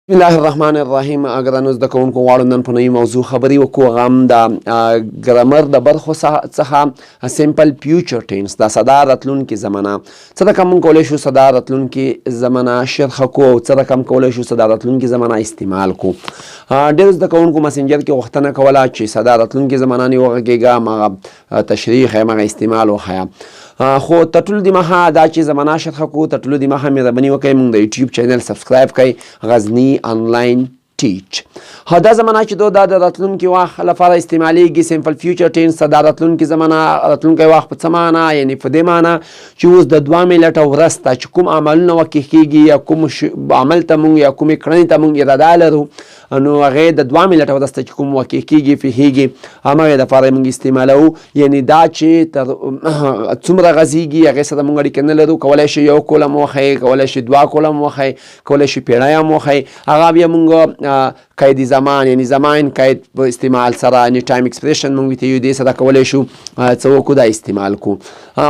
بسم الله الرحمن الرحیم. ګرانو زده کوونکو غواړو نن په نوي موضوع خبرې وکړو. هغه هم د ګرامر د برخو څخه سمپل فیوچر ټینس د سدا راتلونکي زمانه څه رقم موږ کولی شو سدا راتلونکي زمانه شرحه کړو او څه رقم کولی شو سدا راتلونکي زمانه استعمال کړو. ډېرو زده کوونکو مسنجر کې غوښتنه کوله چې سدا راتلونکي زمانه نه وغږېږه، هماغه تشریح ښیم، هغه استعمال وښیه. خو تر ټولو دمخه دا چې زمانه شرحه کړو، تر ټولو دمخه مهرباني وکړئ موږ د یوټیوب چینل سبسکرایب کړئ، غزني آنلاین ټیچ. دا زمانه چې دا د راتلونکي وخت لپاره استعمالیږي، سمپل فیوچر ټینس. دا راتلونکي زمانه راتلونکی وخت په څه معنی؟ یعنې په دې معنی چې اوس د 2 منټه وروسته چې کوم عملونه وکړل کېږي یا کوم عمل ته موږ یا کومې کړنې ته موږ اراده لرو، نو هغې د 2 منټه وروسته چې کوم واقع کېږي پېښېږي، همغې دپاره موږ استعمالوو. یعنې دا چې تر څومره غځېږي هغې سره موږ اړیکه نه لرو. کولی شي 1 کولم وښیي، کولی شي 2 کولم وښیي، کولی شي پیړۍ هم وښیي. هغه بیا موږ قید زمان یعنې زمان قید په استعمال سره، یعنې ټایم ایکسپریشن موږ ته یو دې سره کولی شو څه وکړو، دا استعمال کړو.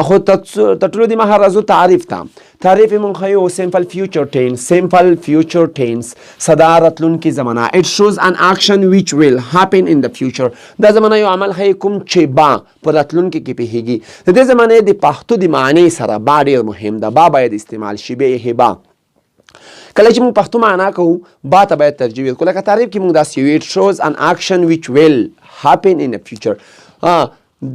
خو تر ټولو دمخه راځو تعریف ته. تعریف یې موږ ښیو سمپل فیوچر ټینس. سمپل فیوچر ټینس سدا راتلونکي زمانه. It shows an action which will happen in the future. دا زمانه یو عمل ښیي کوم چې با په راتلونکي کې پېښېږي. د دې زمانې د پښتو د معنې سره با ډېر مهم ده. با باید استعمال شي. به با کله چې موږ پښتو معنا کوو، با ته باید ترجیح ورکړو. لکه تعریف کې موږ داسې ویو: It shows an action which will happen in the future.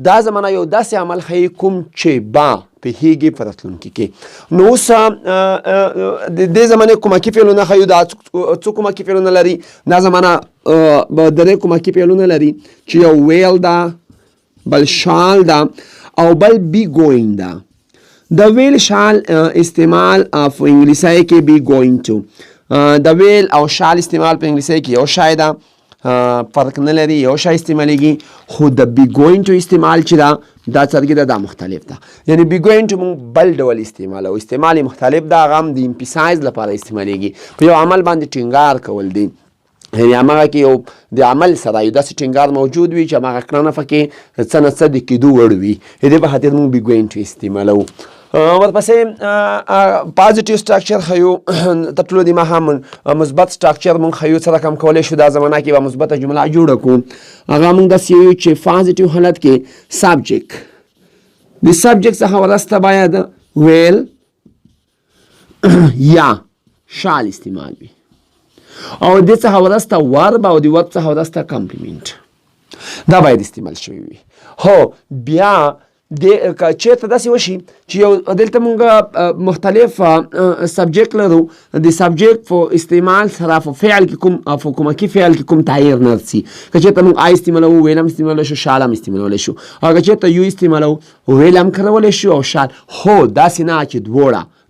دا زمانه یو داسې عمل ښیي کوم چې با پېښېږي په راتلونکي کې. نو اوس د دې زمانې کومکي فعلونه ښیو. دا څو کومکي فعلونه لري؟ دا زمانه درې کومکي فعلونه لري چې یو ویل ده، بل شال ده او بل بی ګوینګ ده. د ویل شال استعمال په انګلیسي کې بی ګوینګ ټو. د ویل او شال استعمال په انګلیسي کې یو شی ده، فرق نه لري، یو شی استعمالیږي. خو د بی ګوینګ ټو استعمال چې ده دا څرګنده دا مختلف ده. یعنی بی ګوینګ ټو موږ بل ډول استعمالوو، استعمال یې مختلف ده. هغه هم د امفسایز لپاره استعمالیږي، په یو عمل باندې ټینګار کول دي. یعنې هماغه کې یو د عمل سره یو داسې ټینګار موجود وي چې هماغه کړنه پکې څه نه څه د کېدو وړ وي. د دې په خاطر موږ بی ګوینګ ټو استعمالوو. ورپسې پازیټیو سټرکچر ښیو. تر ټولو دمخه مثبت سټرکچر موږ ښیو. څه رقم کولی شو دا زمانه کې به مثبته جمله جوړه کړو. هغه موږ داسې ویو چې پازیټیو حالت کې سبجیکټ د سبجیکټ څخه وروسته باید ویل یا شال استعمال وي، او د څخه وروسته ورب او د ورب څخه وروسته کمپلیمنټ دا باید استعمال شوی وي. هو بیا که چېرته داسې وشي چې یو دلته موږ مختلف سبجیکټ لرو، د سبجیکټ په استعمال سره په فعل کې کوم په کومکي فعل کې کوم تغیر نه رسي. که چېرته موږ آی استعمالوو، ویل هم استعمالولی شو، شال هم استعمالولی شو. او که چېرته یو استعمالوو، ویل هم کارولی شو او شال. هو داسې نه چې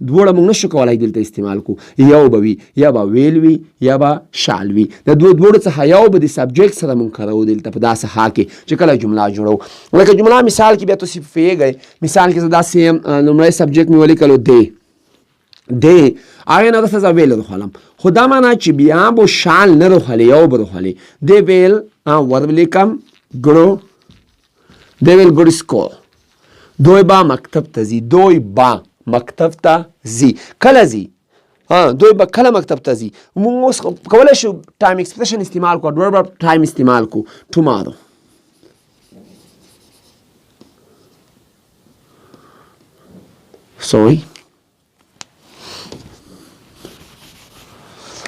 دواړه موږ نشو کولی دلته استعمال کړو. یو به وي، یا به ویل وي یا به شال وي. د دواړو څخه یو به د سبجیکټ سره موږ کاروو دلته په داسې حال کې چې کله جمله جوړو. لکه جمله مثال کې بیا تاسې پوهېږئ. مثال کې زه داسې لومړی سبجیکټ مې ولیکلو دی، هغې نه وروسته زه ویل روښلم. خو دا معنا چې بیا به شال نه روښلې، یو به روښلې. دی ویل ورب لیکم ګړو، دی ویل ګړو سکول. دوی با مکتب ته ځي، دوی با مکتب ته ځي. کله ځي؟ دوی به کله مکتب ته ځي. موږ اوس کولی شو ټایم ایکسپریشن استعمال کړو، ډوړ ټایم استعمال کړو. ټومارو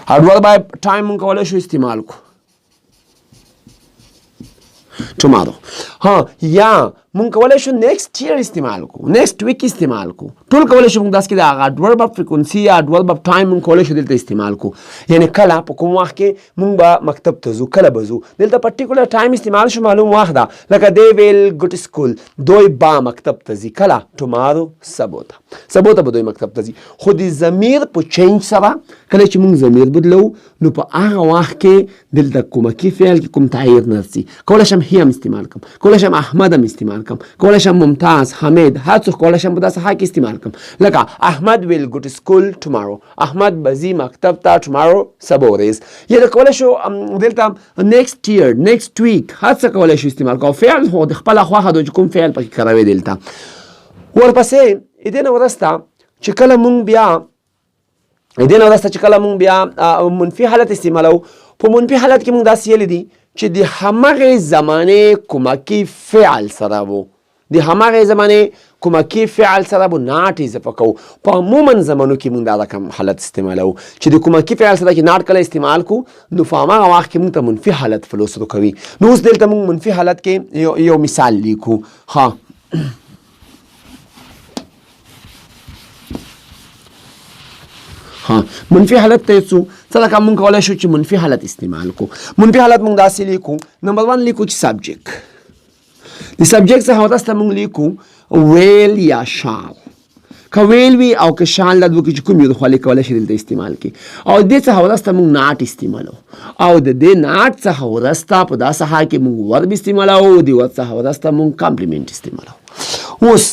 هډور باید ټایم موږ کولی شو استعمال کړو. ټومارو. یا موږ کولی شو نیکسټ ایئر استعمال کړو، نیکسټ ویک استعمال کړو. ټول کولی شو موږ داسې کې د هغه اډورب اف فریکونسي یا اډورب اف ټایم موږ کولی شو دلته استعمال کړو. یعنې کله په کوم وخت کې موږ به مکتب ته ځو، کله به ځو. دلته پرټیکولر ټایم استعمال شو، معلوم وخت ده. لکه دی ویل ګو ټو سکول، دوی با مکتب ته ځي. کله؟ ټومارو، سبو ته به دوی مکتب ته ځي. خو د ضمیر په چینج سره کله چې موږ ضمیر بدلو، نو په هغه وخت کې دلته کومکي فعل کې کوم تغیر نه رسي. کولی شم هی هم استعمال کړم، کولی شم احمد هم استعمال کړم، کولی شم ممتاز، حمید، هر څوک کولی شم په داسې حال کې استعمال کړم. لکه احمد ویل ګو ټو سکول ټومارو، احمد به ځي مکتب ته ټومارو سبا ورځ. یا د کولی شو دلته نیکسټ ایئر، نیکسټ ویک، هر څه کولی شو استعمال کړو. فعل خو د خپله خوښه ده چې کوم فعل پکې کاروي دلته. ورپسې د دې نه وروسته چې کله موږ بیا دې نه وروسته چې کله مونږ بیا منفي حالت استعمالو، په منفي حالت کې مونږ داسې ویلي دي چې د همغې زمانې کومکي فعل سره وو، د همغې زمانې کومکي فعل سره به ناټ اضافه کوو. په عموما زمانو کې مونږ دا رقم حالت استعمالو چې د کومکي فعل سره چې ناټ کله استعمال کو نو په همغه وخت کې مونږ ته منفي حالت فلوس کوي. نو اوس دلته مونږ منفي حالت کې یو مثال لیکو. ها منفي حالت ته څو څه لکه مونږ کولی شو چې منفي حالت استعمال کو. منفي حالت مونږ داسې لیکو. نمبر 1 لیکو چې سبجیکټ، د سبجیکټ څخه وروسته مونږ لیکو ویل یا شال. که ویل وي او که شال دا دوه کې چې کوم یو د خوا لیکولی شي دلته استعمال کړي. او دې څخه وروسته مونږ ناټ استعمالو، او د دې ناټ څخه وروسته په داسې حال کې مونږ ورب استعمالو، د ورب څخه وروسته مونږ کمپلیمنټ استعمالو. اوس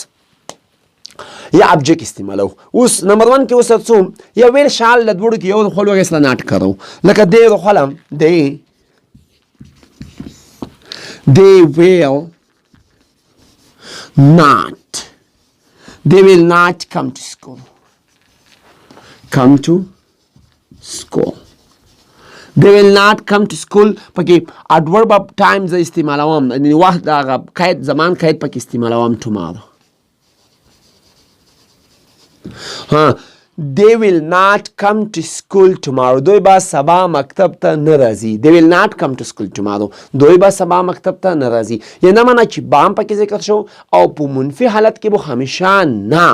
یا ابجیکټ استعمالو. اوس نمبر 1 کې اوس څو یا ویل شال د دوړو کې یو د خپل وګړي سره ناټ کرو، لکه دې د خپل they will not come to school. They will not come to school. پکې adverb of time زه استعمالوم، یعنې وخت د هغه قید زمان قید پکې استعمالوم tomorrow. They will not come to school tomorrow. دوی به سبا مکتب ته نه راځي. They will not come to school tomorrow. دوی به سبا مکتب ته نه راځي. یعنې نه معنی چې با هم پکې ذکر شو او په منفي حالت کې به همیشه نه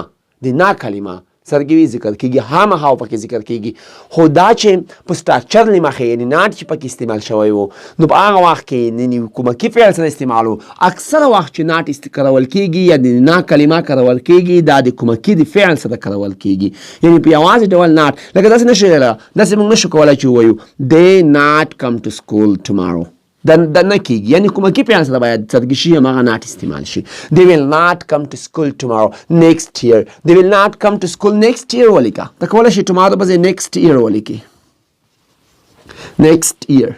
د نه کلمه سرګوي ذکر کېږي، هماغه پکې ذکر کېږي. خو دا چې په سټرکچر له مخې یعنې ناټ چې پکې استعمال شوی و نو په هغه وخت کې کومکي فعل سره استعمال و. اکثره وخت چې ناټ کارول کېږي یا د نه کلمه کارول کېږي دا د کومکي د فعل سره کارول کېږي، یعنې په یوازې ډول ناټ. لکه داسې نشو داسې موږ نشو کولی چې ووایو they not come to school tomorrow. دا نه کېږي، یعنې کومکي فعل سره باید سرګي شي هماغه ناټ استعمال شي. they will not come to school tomorrow next year. they will not come to school next year ولیکه. ته کولی شي tomorrow په ځای next year ولیکې. next year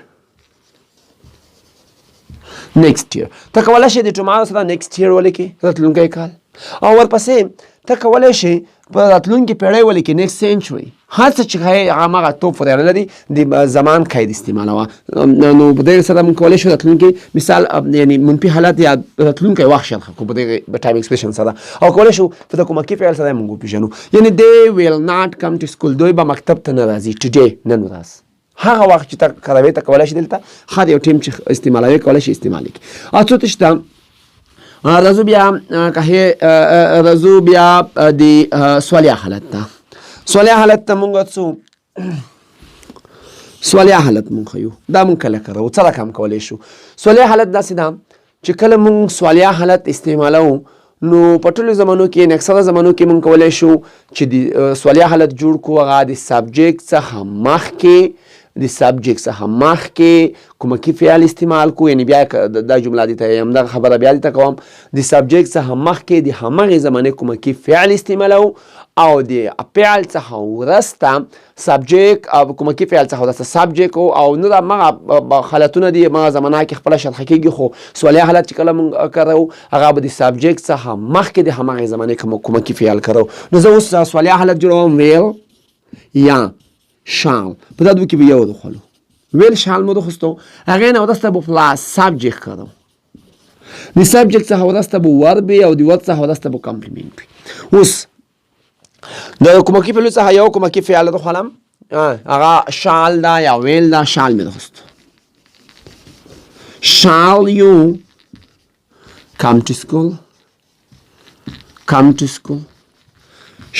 ته کولی شي د tomorrow سره next year ولیکې، راتلونکی کال. او ورپسې ته کولی شي په راتلونکي پیړۍ ولیکې next century. هر څه چې هماغه توپ فرار لري د زمان قید استعمالوه. نو په دې سره موږ کولی شو راتلونکي مثال یعنې منفي حالت یا راتلونکی وخت شرح کړو په دې ټایم ایکسپریشن سره، او کولی شو په د کومکي فعل سره موږ وپېژنو. یعنې they will not come to school. دوی به مکتب ته نه راځي today، نن ورځ. هغه وخت چې ته کاروې ته کولی شي دلته هر یو ټیم چې استعمالوي کولی شي استعمال کړي. څو تشته راځو بیا د سوالیه حالت ته. سوالیه حالت ته مونږ څو سوالیه حالت مونږ ښیو. دا مونږ کله کارو، څه رقم کولی شو. سوالیه حالت داسې ده چې کله مونږ سوالیه حالت استعمالو نو په ټولو زمانو کې اکثره زمانو کې مونږ کولی شو چې د سوالیه حالت جوړ کړو هغه د سبجیکټ څخه مخکې کومکي فعل استعمال کو. یعنې بیا دا جمله دې ته همدغه خبره بیا دې ته کوم، د سبجیکټ څخه مخکې د همغې زمانې کومکي فعل استعمالو او د فعل څخه وروسته سبجیکټ او کومکي فعل څخه وروسته سبجیکټ او نور همغه حالتونه دي همغه زمانه کې خپله شرحه کېږي. خو سوالیه حالت چې کله مونږ کارو هغه به د سبجیکټ څخه مخکې د همغې زمانې کومکي فعل کارو. نو زه اوس سوالیه حالت جوړوم ویل یا شال. په دا دوه کې به یو دخلو ویل شال مو دخستو، هغې نه وروسته به پلاس سبجیکټ کارو. د سبجیکټ څخه وروسته به ورب او د ورب څخه وروسته به کمپلیمنټ. اوس د کومکي فعل څخه یو کومکي فعل دخلم، هغه شال دا یا ویل دا. شال مې دخستو. shall you come to school.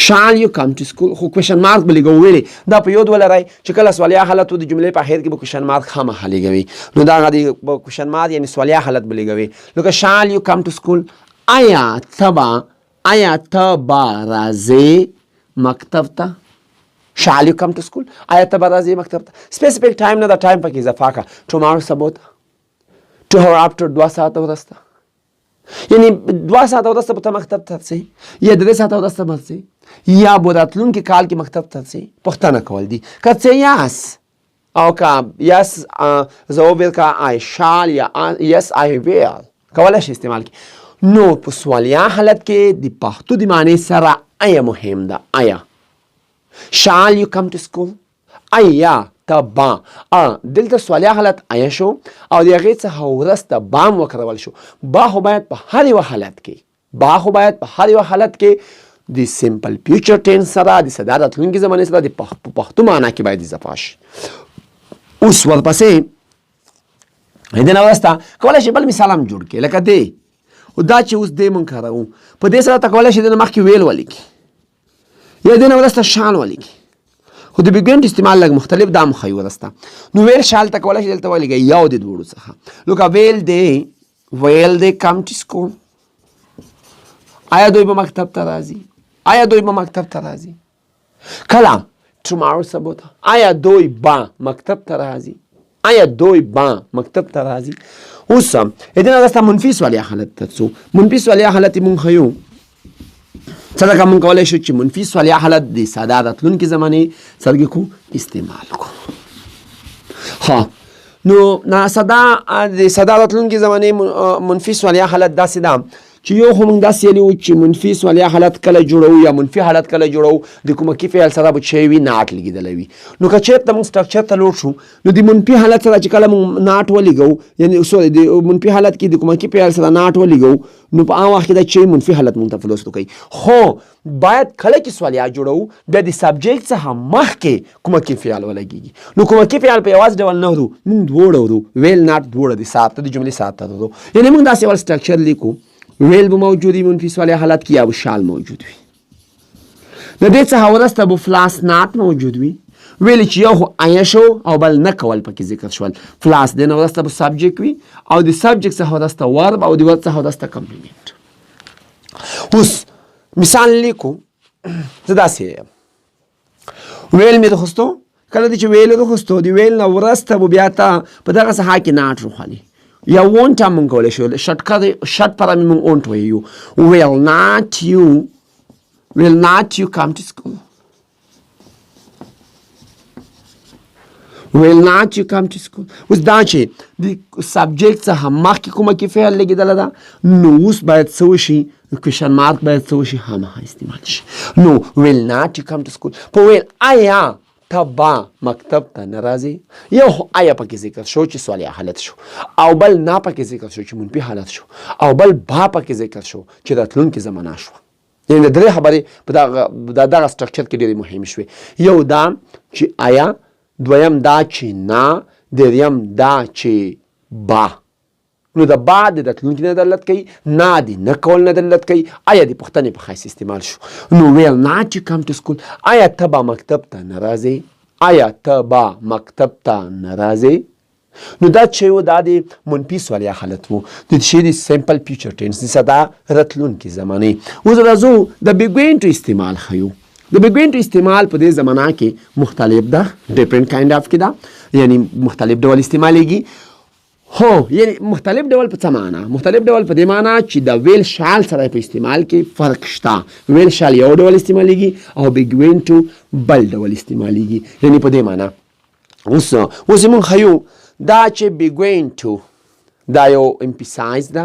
shall you come to school. خو کوشن مارک به لګو ویلې دا په یاد ولرئ چې کله سوالیه حالت د جملې په اخر کې به کوشن مارک خامخا لګوي. نو دا هغه د کوشن مارک یعنې سوالیه حالت به لګوي. لکه shall you come to school. آیا ته به راځې مکتب ته. shall you come to school. آیا ته به راځې مکتب ته. سپیسیفیک ټایم نه دا ټایم پکې اضافه کړه. tomorrow سبا ته. tomorrow after 2 ساعته وروسته، یعنې 2 ساعته وروسته به ته مکتب ته ځې یا 3 ساعته وروسته به ځې یا به راتلونکي کال کې مکتب ته ځې. پوښتنه کول دي. که څه یاس او که یس زه وویل که I shall یا yes I will کولی شي استعمال کړي. نو په سوالیه حالت کې د پښتو د معنی سره آیا مهم ده. آیا shall you come to school آیا ته با دلته سوالیه حالت آیا شو او د هغې څخه وروسته بام وکارول شو. با خو باید په هر یوه حالت کې د سمپل فیوچر ټینس سره د ساده راتلونکي زمانې سره د پښتو معنا کې باید اضافه شي. اوس ورپسې د نه وروسته کولی شي بل مثال هم جوړ کړي لکه دی دا چې اوس دی مونږ کاروو په دې سره ته کولی شي د نه مخکې ویل ولیکي یا د نه وروسته شال ولیکي خو د بیګوینټ استعمال لږ مختلف دا هم ښایي وروسته. نو ویل شال ته کولی شي دلته ولیکئ یو د دوړو څخه لکه ویل دی کم ټو سکول آیا دوی به مکتب ته راځي کله ټمارو سبو ته آیا دوی به مکتب ته راځي اوس د نه وروسته منفي سوالیه حالت ته ځو. منفي سوالیه حالت یې مونږ ښیو څه ځکه مونږ کولی شو چې منفي سوالیه حالت د ساده راتلونکي زمانې سره کو استعمال کو. نو د ساده راتلونکي زمانې منفي سوالیه حالت داسې ده چې یو خو موږ داسې ویلي وو چې منفي سوالیه حالت کله جوړوو یا منفي حالت کله جوړوو د کومکي فعل سره به چې وي ناټ لګېدلی وي. نو که چېرته موږ سټرکچر ته لوړ شو نو د منفي حالت سره چې کله موږ ناټ ولګو یعنې سوري د منفي حالت کې د کومکي فعل سره ناټ ولګو نو په هغه وخت کې دا چې منفي حالت موږ ته فلوس کوي. خو باید کله چې سوالیه جوړوو بیا د سبجیکټ څخه مخکې کومکي فعل ولګېږي. نو کومکي فعل په یوازې ډول نه ورو موږ دواړه ورو ویل ناټ دواړه د ساعت د جملې ساعت ته ورو یعنې موږ داسې ډول سټرکچر لیکو ویل به موجود وي منفي سوالیه حالت کې یا به شال موجود وي. د دې څخه وروسته به فلاس ناټ موجود وي ویل چې یو خو آیا شو او بل نه کول پکې ذکر شول. فلاس د نه وروسته به سبجیکټ وي او د سبجیکټ څخه وروسته ورب او د ورب څخه وروسته کمپلیمنټ. اوس مثال لیکو زه داسې یم ویل مې راخوستو کله چې ویل راخوستو د ویل نه وروسته به بیا ته په دغه ساحه کې ناټ روښالي یا وونټ هم مونږ کولی شو شټ پر هم مونږ وونټ ویو will not you come to school اوس دا چې د سبجیکټ څخه مخکې کومکې فعل لګېدلی ده نو اوس باید څه وشي کوېشن مارک باید څه وشي هماغه استعمال شي. نو will not you come to school په ویل آیا ته با مکتب ته نه راځې یو خو آیا پکې ذکر شو چې سوالیه حالت شو او بل نه پکې ذکر شو چې منفي حالت شو او بل با پکې ذکر شو چې راتلونکې زمانه شوه. یعنې د درې خبرې په دغه سټرکچر کې ډېرې مهمې شوې. یو دا چې آیا دویم دا چې نه دریم دا چې با نو د با د راتلونکي نه دلالت کوي نه د نه کول نه دلالت کوي آیا د پوښتنې په حیث استعمال شو. نو will not you come to school آیا ته به مکتب ته نه راځې نو دا چې و دا د منفي سوالیه حالت و د شی د سمپل فیوچر ټینس د ساده راتلونکي زمانې. اوس راځو د بیګوینټ استعمال ښیو. د بیګوینټ استعمال په دې زمانه کې مختلف ده ډیفرنٹ کایند اف کې ده یعنی مختلف ډول استعمالېږي. یعنی مختلف ډول په څه معنا مختلف ډول په دې معنا چې د ویل شال سره په استعمال کې فرق شته. ویل شال یو ډول استعمالېږي او بیګوینټ بل ډول استعمالېږي یعنی په دې معنا. اوس موږ ښیو دا چې بیګوینټ دا یو امپیسایز ده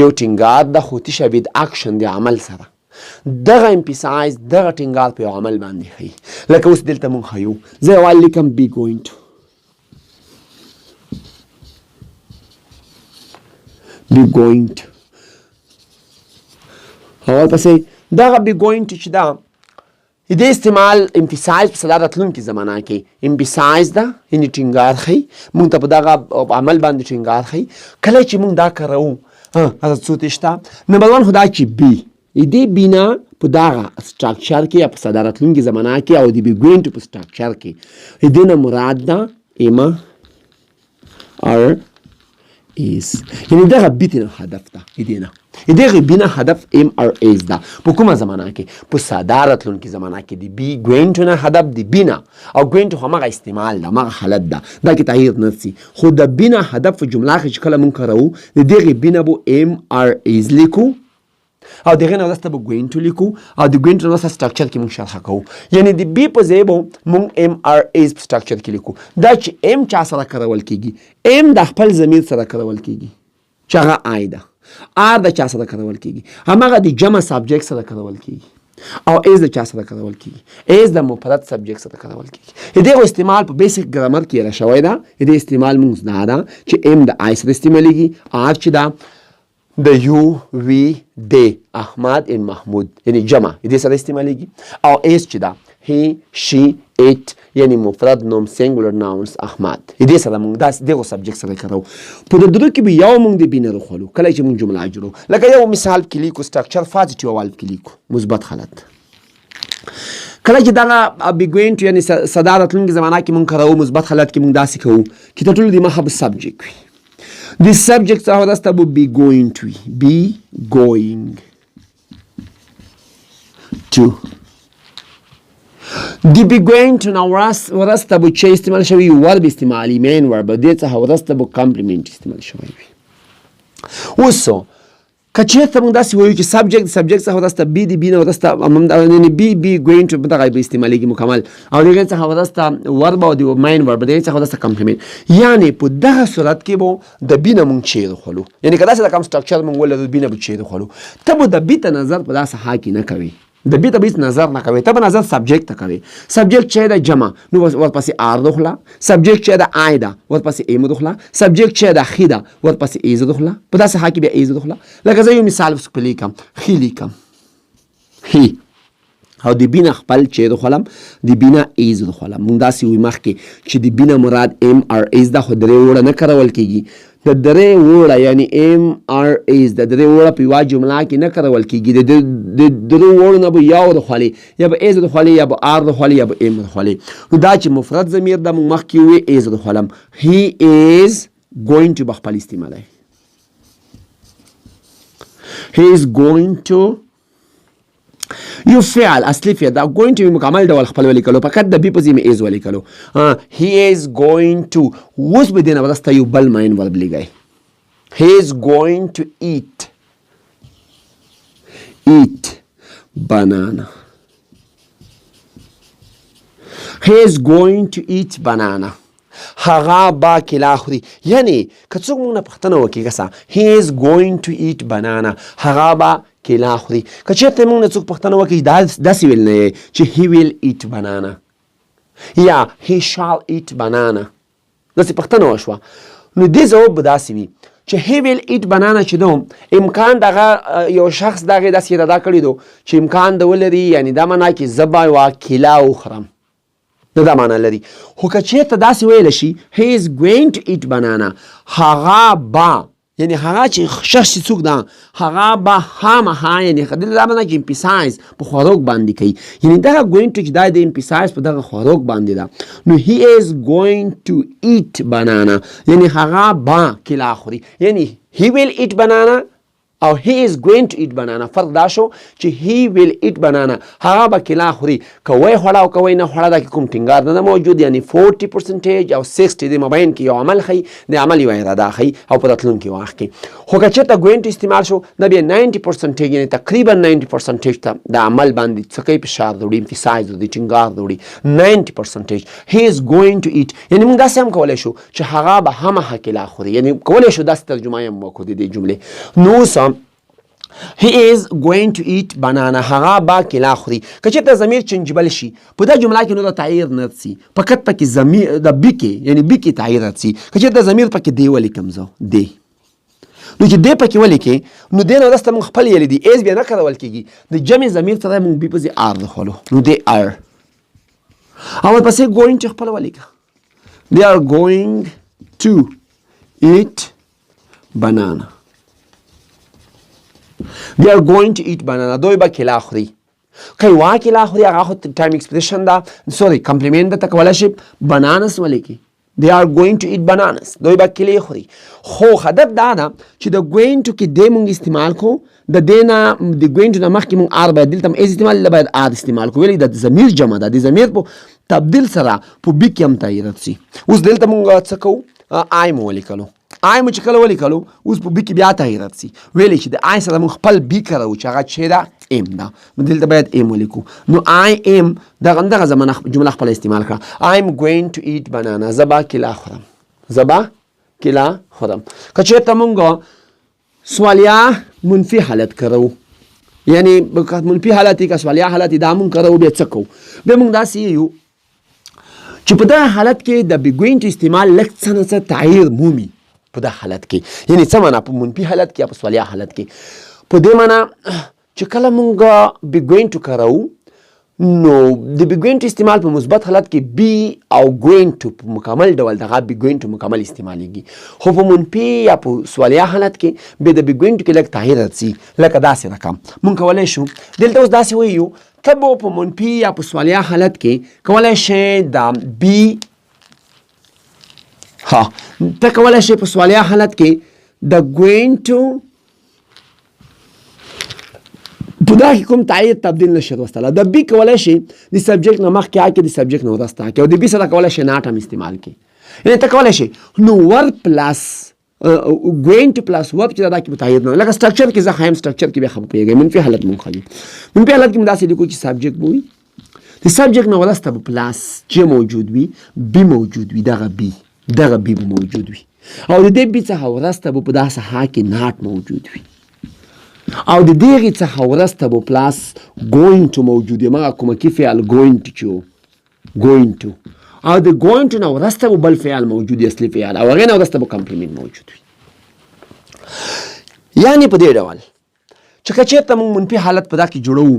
یو ټینګار ده خو تشبیه د اکشن د عمل سره دغه امپیسایز دغه ټینګار په عمل باندې ښیي. لکه اوس دلته موږ ښیو زه یوال لیکم بیګوینټ اول پسې دغه بیګوینټ چې دا د استعمال امپیسایز په ساده راتلونکي زمانه کې امپیسایز ده یعنې ټینګار ښیي موږ ته په دغه عمل باندې ټینګار ښیي. کله چې موږ دا کاروو څو ته شته نمبر ون خو دا چې بي دې بینا په دغه سټرکچر کې یا په ساده راتلونکي زمانه کې او د بیګوینټ په سټرکچر کې دې نه مراد ده اما ار is یعنی دغه بیتنه هدف ده دغه بینه هدف ام ار ایز ده په کومه زمانه کې په ساده راتلونکي زمانه کې دی بی ګوینټ نه هدف دی بینه او ګوینټ همغه استعمال ده همغه حالت ده دا کې تغییر نه سي خو د بینه هدف په جمله کې کله مونږ کارو دغه بینه بو ام ار ایز لیکو او دغه نه وروسته به ګوینټ لیکو او د ګوینټ وروسته سټرکچر کې مونږ شرح کوو یعنی د بی په ځای به مونږ ام ار ایز په سټرکچر کې لیکو دا چې ام چا سره کارول کیږي ام د خپل ضمیر سره کارول کیږي چې هغه آی ده آر د چا سره کارول کیږي همغه د جمع سبجیکټ سره کارول کیږي او ایز د چا سره کارول کیږي؟ ایز د مفرد سبجیکټ سره کارول کیږي. دغه استعمال په بیسیک ګرامر کې را شوی دا. د استعمال موږ نه دا چې ام د آی سره استعمالیږي، آر چې دا د یو وی د احمد ان محمود یعنی جمع دې سره استعمالیږي، او ایز چې دا هی شي ایت یعنی مفرد نوم سنگولر ناونز احمد دې سره موږ داس دغه سبجیکټ سره کارو. په د درو کې به یو موږ د بینر خلو کله چې موږ جمله جوړو، لکه یو مثال کې لیکو سټرکچر پوزټیو والف کې لیکو مثبت حالت. کله چې دا بیګوین یعنی صدارتلونکي زمانہ کې موږ کارو مثبت حالت کې موږ داسې کوو چې ټول د محب سبجیکټ وي. The subject څه ورسته به be going to be going to دی be going to now ورسته به چې استعمال شوی ورب استعمالي مین ورب دې څه ورسته به کمپلیمنت استعمال شوی وي. اوسو کچېرته موږ داسې وایو چې سبجیکټ څه ورسته بي دی بي نه ورسته یعنی بي going to دغه به استعمالېږي مکمل، او دغه څه ورسته ورب او د مین ورب دې څه ورسته کمپلیمنت. یعنی په دغه صورت کې به د بي نه موږ چیر خلو، یعنی کدا چې کوم سټرکچر موږ ولر بي نه به چیر خلو، ته به د بي ته نظر په داسه حق نه کوي، د بي ته به نظر نه کوي، ته به نظر سبجیکټ ته کوي. سبجیکټ چې د جمع نو ورپسې آر دخله، سبجیکټ چې د آی ده ورپسې ایم دخله، سبجیکټ چې د خی ده ورپسې ایز دخله، په داسې حق به ایز دخله. لکه زه یو مثال ولیکم، خی لیکم خی او د بینه خپل چې دخلم د بینه ایز دخلم. موږ داسې وي مخکې چې د بینه مراد ام ار ایز ده، خو درې وړه نه کارول کیږي. د درې وړه یعنی ام ار ایز د درې وړه په یوه جمله کې نه کارول کیږي. د درې وړو نه به یو دخلي، یا به ایز دخلي، یا به آر دخلي، یا به ام دخلي. نو دا چې مفرد ضمیر ده موږ مخکې وي ایز دخلم. هی ایز going to به خپل استعمالوي. he is going to یو فعل اصلي فعل دا going to مکمل ډول خپل ولیکلو، فقط د بي په ځای مې ایز ولیکلو. he is going to اوس به دې نه ورسته یو بل ماین ورب لیږئ. he is going to eat banana. he is going to eat banana. هغه با کلا خوري. یعنی که څوک موږ نه پوښتنه وکړي کسا he is going to eat banana هغه با کلا خوري. که چېرته موږ نه څوک پوښتنه وکړي داسې ویل نه چې he will eat banana یا he shall eat banana، داسې پوښتنه وشوه نو دې ځواب به داسې وي چې he will eat banana چې دو امکان دغه یو شخص دغه داسې اراده کړی دو چې امکان د ولري، یعنی دا معنا کې زه به یوه کیله وخورم، دا معنا لري. خو که چېرته داسې ویلی شي he is going to eat banana هغه به یعنی هغه چې شخص څوک ده هغه به خامخا یعنی دا معنا چې امپسایز په خوراک باندې کوي، یعنی دغه going to چې دا د امپسایز په دغه خوراک باندې ده. نو he is going to eat banana یعنی هغه به کیله خوري، یعنی he will eat banana او he is going to eat banana. فرق دا شو چې he will eat banana هغه به کیله خوري، که وی خوړه او که وی نه خوړه دا کې کوم ټینګار نه موجود، یعنی 40% او 60 د مابین کې یو عمل ښیي، د عمل یو اراده ښیي او په راتلونکي وخت کې. خو که چېرته going to استعمال شو دا بیا 90% یعنی تقریبا 90% ته د عمل باندې څه کوي فشار دوړي، امفسایز دوړي، ټینګار دوړي. 90% he is going to eat یعنی موږ داسې هم کولی شو چې هغه به همه کیله خوري، یعنی کولی شو داسې ترجمه یې هم وکړو د دې جملې. نو he is going to eat banana هغه با کیله خوري. که چېرته ضمیر چنجبل شي په دا جمله کې نو د تغییر نه رسي، فقط پکې ضمیر د بي کې یعنی بي کې تغییر رسي. که چېرته ضمیر پکې دی ولیکم زه دی، نو چې دی پکې ولیکې نو دی نه وروسته موږ خپل یلی دی ایز بیا نه کارول کېږي، د جمع ضمیر سره موږ بي په ځای آر دخلو نو دی آر. او ورپسې going چې خپل ولیکه they are going to eat banana. they are going to eat banana دوی به کیله خوري. که یوه کیله خوري هغه خو ټایم ایکسپریشن ده، سوري کمپلیمنت ده، ته کولی شي بنانس ولیکي. they are going to eat bananas دوی به کیلې خوري. خو هدف دا ده چې د going to کې دی مونږ استعمال کو، د دې نه د going to نه مخکې مونږ آر باید دلته ایز استعمال باید آر استعمال کو، ویلې د ضمیر جمع ده، د ضمیر په تبدیل سره په بي کې هم تغییر رسي. اوس دلته مونږ څه کوو آی مو ولیکلو، آی مو چې کله ولیکلو اوس په بي کې بیا تغییر رسي، ویلې چې د آی سره مونږ خپل بي کاروو چې هغه چې ده ام ده، نو دلته باید ام ولیکو. نو آی ام دغه زمانه جمله خپل استعمال کړه I am going to eat banana زه به کیله خورم، زه به کیله خورم. که چېرته مونږ سوالیه منفي حالت کړو یعنی منفي حالت که سوالیه حالت دا مونږ کرو بیا څه کوو بیا مونږ داسې یو چې په دغه حالت کې د بیګوینټ استعمال لږ څه نه څه تغیر مومي په دغه حالت کې یعنی څه معنا په منفي حالت کې یا په سوالیه حالت کې په دې معنا چې کله مونږ بیګوینټ کارو نو د بیګوینټ استعمال په مثبت حالت کې بی او ګوینټ په مکمل ډول دغه بیګوینټ مکمل استعمالیږي خو په منفي یا په سوالیه حالت کې به د بیګوینټ کې لږ تغیر راځي لکه داسې رقم مونږ کولی شو دلته اوس داسې وایو ته به په منفي یا په سوالیه حالت کې کولی شې د بی ته کولی شې په سوالیه حالت کې د ګوینټو په دا کې کوم تایید تبدیل نشي راوستلی د بي کولی شي د سبجیکټ نه مخکې هکې د سبجیکټ نه وروسته هکې او د بي سره کولی شي ناټ هم استعمال کړي یعنې ته کولی شي نو ور پلس ګوینټ پلس ورب چې دا کې به تایید نه لکه سټرکچر کې زه ښایم سټرکچر کې بیا ښه پوهېږئ منفي حالت مونږ ښیو منفي حالت کې مو داسې لیکو چې سبجیکټ به وي د سبجیکټ نه وروسته به پلس چې موجود وي بي موجود وي دغه بي به موجود وي او د دې بي څخه وروسته به په داسې ها کې ناټ موجود وي او د دغې څخه وروسته به پلاس ګوینټو موجود وي مغه کومکي فعل ګوینټ چې ګوینټو او د ګوینټو نه وروسته به بل فعل موجود وي اصلي فعل او هغې نه وروسته به کمپلیمنټ موجود وي یعنې په دې ډول چې که چېرته موږ منفي حالت په دا کې جوړوو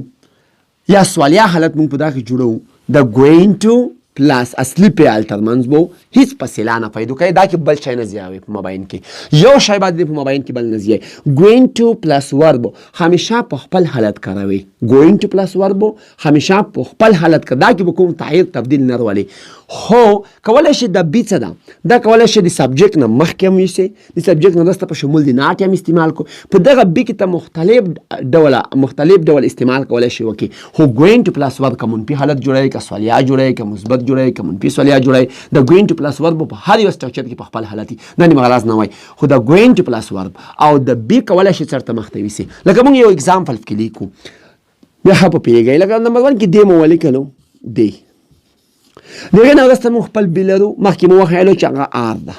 یا سوالیه حالت موږ په دا کې جوړوو د ګوینټو پلاس اصلي فعل ترمنځ به هیڅ فاصله نه پیدا کوي دا کې بل شی نه زیاوي په مابین کې یو شی باید په مابین کې بل نه زیاوي ګوینټو پلاس ورب همیشه په خپل حالت کاروي ګوینټو پلاس ورب همیشه په خپل حالت کې دا کې به کوم تغییر تبدیل نه راولي خو کولی شي د بي څه ده دا کولی شي د سبجیکټ نه مخکې هم یوسي د سبجیکټ نه وروسته په شمول د ناټ هم استعمال کو په دغه بي کې ته مختلف ډول استعمال کولی شي وکړي خو ګوینټو پلاس ورب که منفي حالت جوړوي که سوالیه جوړوي که مثبت جوړوي که منفي سوالیه جوړوي د ګوینټو پلاس ورب په هر یو سټرکچر کې په خپل حالت دا نیمه غرض نه وای خو د ګوینټو پلاس ورب او د بي کولی شي چېرته مخته یوسي لکه موږ یو اګزامپل کې لیکو بیا ښه په پوهېږئ لکه نمبر 1 کې دې مو ولیکلو دی د هغې نه وروسته موږ خپل بي لرو مخکې مو وښیلو چې هغه آر ده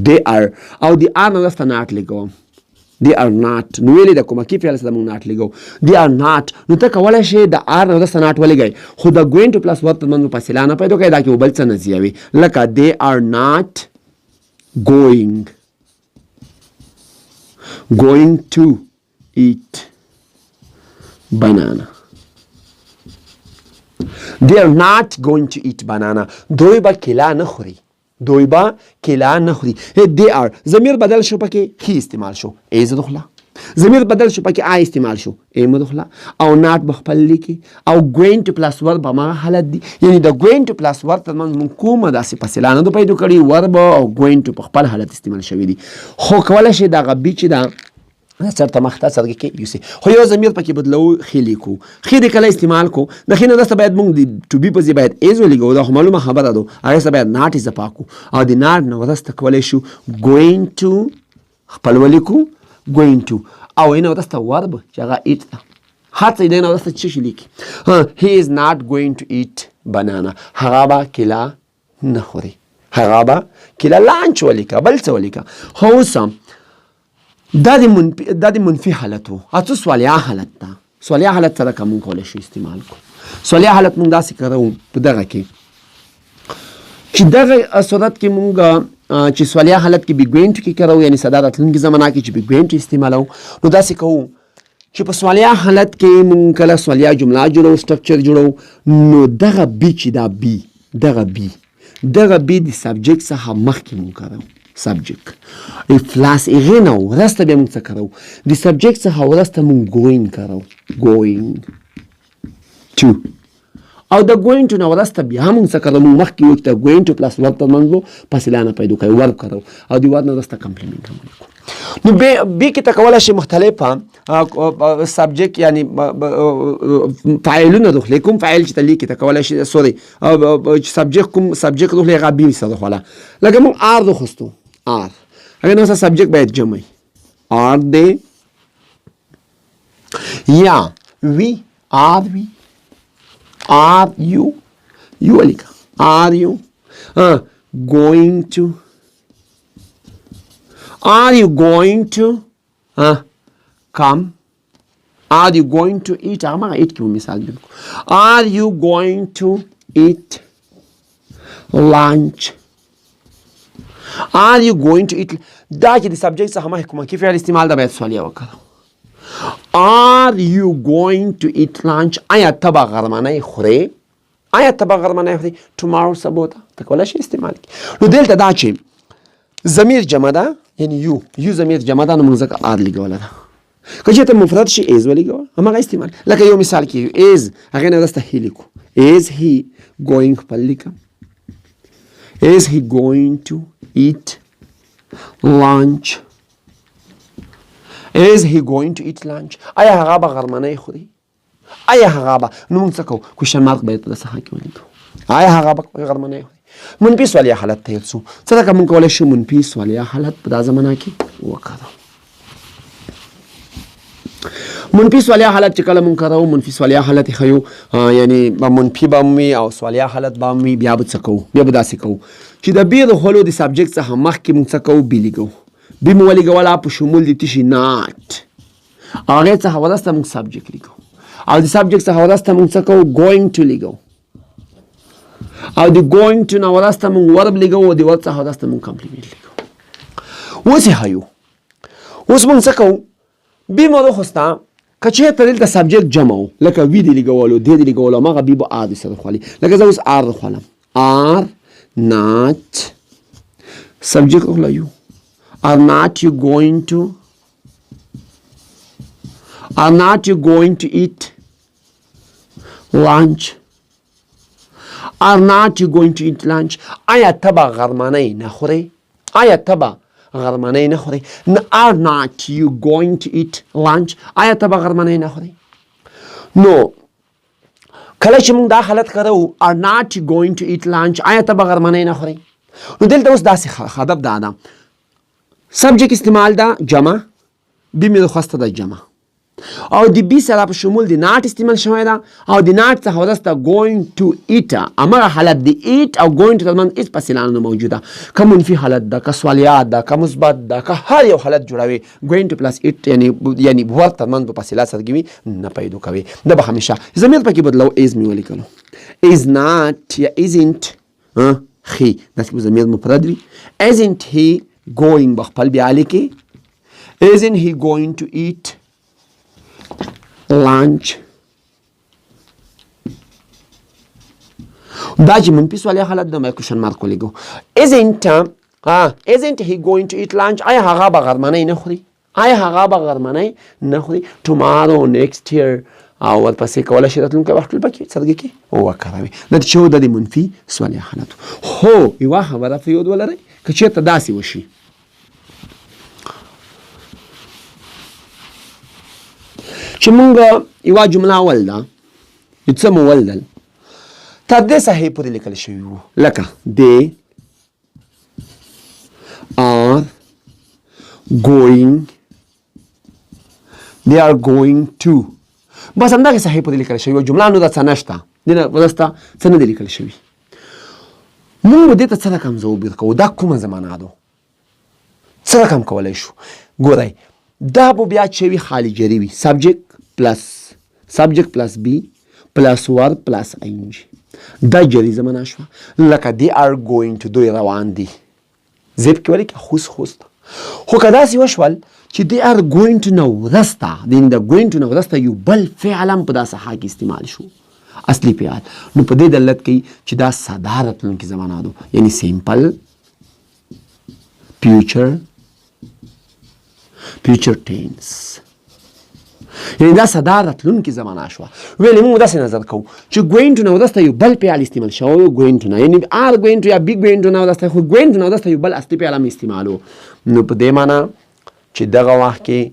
دی آر او د آر نه وروسته ناټ لیکوم دی آر ناټ نو ویلې د کومکي فعل سره موږ ناټ لیکو دی آر ناټ نو ته کولی شې د آر نه وروسته ناټ ولګئ خو د ګوینټو پلس ورب ترمنځ مو فاصله نه پیدا کوي دا کې بل څه نه زیاوي لکه دی آر ناټ going to eat banana. They are not going to eat banana. دوی با کلا نخوری. They are. ضمیر بدل شو پکې he استعمال شو. ایز دخلا. ضمیر بدل شو پکې I استعمال شو. ایم دخلا. او not بخپل لیکي. او going to plus verb ما حالت دی. یعنی د going to plus verb ترمنځ من کومه داسې فاصله نه پیدا کړي verb او going to بخپل حالت استعمال شوی دی. خو کولای شي دا غبي چې دا چرته مختصر کې یوسي خو یو ضمیر پکې بدلو خېلی کو خې د کله استعمال کو د خې نه دسته باید موږ د ټو بي په ځای باید ایز ولګو دا معلومه خبره ده هغه سره باید ناټ اضافه کو او د ناټ نه ورسته کولای شو going to خپل ولیکو going to او نه ورسته ورب چې هغه eat ده هڅه دې نه ورسته چې لیکي he is not going to eat banana هغه با کلا نه خوري هغه با کلا لانچ ولیکا بل څه ولیکا خو سم دا د منفي حالت وو اته سوالیه حالت ده سوالیه حالت سره کوم کولای شي استعمال کو سوالیه حالت موږ داسې کوو په دغه کې چې دغه صورت کې موږ چې سوالیه حالت کې بیګوینټ کې کوو یعنی صدا راتلونکي زمانہ کې چې بیګوینټ استعمالو نو داسې کوو چې په سوالیه حالت کې موږ کله سوالیه جمله جوړو سټرکچر جوړو نو دغه بي چې دا بي دغه بي د سبجیکټ څخه مخکې موږ کوو subject افلاس اغه نه ورسته به موږ څه کوو د سبجیکټ څخه ورسته موږ going کوو going to او د going to نه ورسته بیا موږ څه کوو موږ مخکې یو ته going to plus verb ترمنځ فاصله نه پیدا کوي ورب کوو او د ورب نه ورسته کمپلیمنټ هم ولیکو نو به کې تکوله شي مختلفه سبجیکټ یعنی فاعلونه دخل کوم فاعل چې تلیکي تکوله شي سوري سبجیکټ کوم سبجیکټ دخل غبي سره خلا لکه موږ ار دخستو ار هغه نو سبجیکټ باید جمع ار دې یا وی ار یو ولیکا ار یو going to are you going to come are you going to eat هغه eat کې مثال دی are you going to eat lunch are you going to eat دا چې د سبجیکټ څخه مخکې کومه کې فعل استعمال دا باید سوالیه وکړو are you going to eat lunch آیا ته به غرمنۍ خورې tomorrow سبو ته ته کولی شې استعمال کړي نو دلته دا چې ضمیر جمع ده یعنی یو ضمیر جمع ده نو موږ ځکه are لیږوله ده که چېرته مفرد شي is ولیږوه هماغه استعمال لکه یو مثال کې is هغې نه وروسته he لیکو is he going خپل لیکم is he going to eat lunch is he going to eat lunch آیا هغه به غرمنۍ خوري آیا هغه به نو موږ څه کوو کوېشن مارک باید په داسې حال کې ولیکو آیا هغه به غرمنۍ خوري منفي سوالیه حالت ته څو څه ده که موږ کولی شو منفي سوالیه حالت په دا زمانه کې وکاروو منفي سوالیه حالت چې کله مونږ کاروو منفي سوالیه حالت یې ښیو یعنی منفي به هم وي او سوالیه حالت به هم وي بیا به څه کوو بیا به داسې کوو چې د بې د خولو د سبجیکټ څخه مخکې مونږ څه کوو بي لیږو بي مو ولیږوله په شمول د تشي ناټ هغې څخه وروسته مونږ سبجیکټ لیږو او د سبجیکټ څخه وروسته مونږ څه کوو ګوینګ ټو لیږو او د ګوینګ ټو نه وروسته مونږ ورب لیږو او د ورب څخه وروسته مونږ کمپلیمنټ لیږو اوس یې ښیو اوس مونږ څه کوو بي مو راخوسته که چېرته دلته سبجیکټ جمع و لکه وي دې لیږولو دې دې لیږولو هماغه بي به آر دې سره خولي لکه زه اوس آر راخولم are not subject وخوله یو are not you going to eat lunch are not you going to eat lunch آیا ته به غرمنۍ نه خورې غرمنۍ نه خوري are not you going to eat lunch آیا ته به غرمنۍ نه خوري نو کله چې موږ دا حالت کاروو are not you going to eat lunch آیا ته به غرمنۍ نه خوري نو دلته اوس داسې هدف دا ده سبجیکټ استعمال ده جمع بي مې خواسته ده جمع او د بي سره په شمول د ناټ استعمال شوی ده او د ناټ څخه وروسته going to eat هماغه حالت د eat او going to ترمنځ هېڅ فاصله نه موجوده که منفي حالت ده که سوالیات ده که مثبت ده که هر یو حالت جوړوي going to plus it یعنی ور ترمنځ په فاصله سره کې وي نه پیدا کوي دا به همیشه ضمیر پکې بدلو is مې ولیکلو is not یا isn't he داسې به ضمیر مفرد وي isn't he going به خپل بیا لیکي isn't he going to eat lunch دا چې منفي سوالیه حالت د کوېشن مارک ولیږو isn't he going to eat lunch آیا هغه به غرمنۍ نه خوري tomorrow next year او ورپسې کولی شي راتلونکی وخت ټول پکې څرګې کې وکاروي دا چې و د منفي سوالیه حالت هو یوه خبره په یاد ولرئ که چېرته داسې وشي چې مونږ یوه جمله ولده څه مو ولدل تر دې ساحې پورې لیکل شوي وو لکه they are going to بس همدغې ساحې پورې لیکل شوي وو جمله نو دا څه نشته دې نه وروسته څه نه دی لیکل شوي مونږ دې ته څه رقم ځواب ورکوو دا کومه زمانه ده څه رقم کولی شو ګورئ دا به بیا چې وي خالي جري وي subject plus be plus verb plus ing دا جري زمانه شوه لکه they are going to دوی روان دي زیب کې ولیکه خوست خو که داسې وشول چې they are going to نه وروسته د going to نه وروسته یو بل فعل هم په داسې حال کې استعمال شو اصلي فعل نو په دې دلالت کوي چې دا ساده راتلونکې زمانه ده یعنی simple future tense یعنی دا ساده راتلونکې زمانه شوه ویلې موږ داسې نظر کوو چې going to نه وروسته یو بل فعل استعمال شوی going to نه یعنی are going to یا be going to نه وروسته خو going to نه وروسته یو بل اصلي فعل هم استعمالو نو په دې معنی چې دغه وخت کې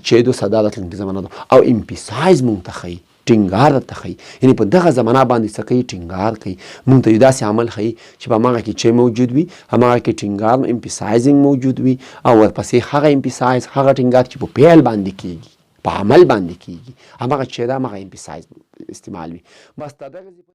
چې دو ساده راتلونکې زمانه ده او emphasize موږ ته ښیي ټینګار ته ښیي یعنی په دغه زمانه باندې څه کوي ټینګار کوي موږ ته یو داسې عمل ښیي چې په هماغه کې چې موجود وي هماغه کې ټینګار emphasizing موجود وي او ورپسې هغه emphasize هغه ټینګار چې په فعل باندې کېږي په عمل باندې کېږي هماغه چې دا هماغه emphasize استعمال وي بس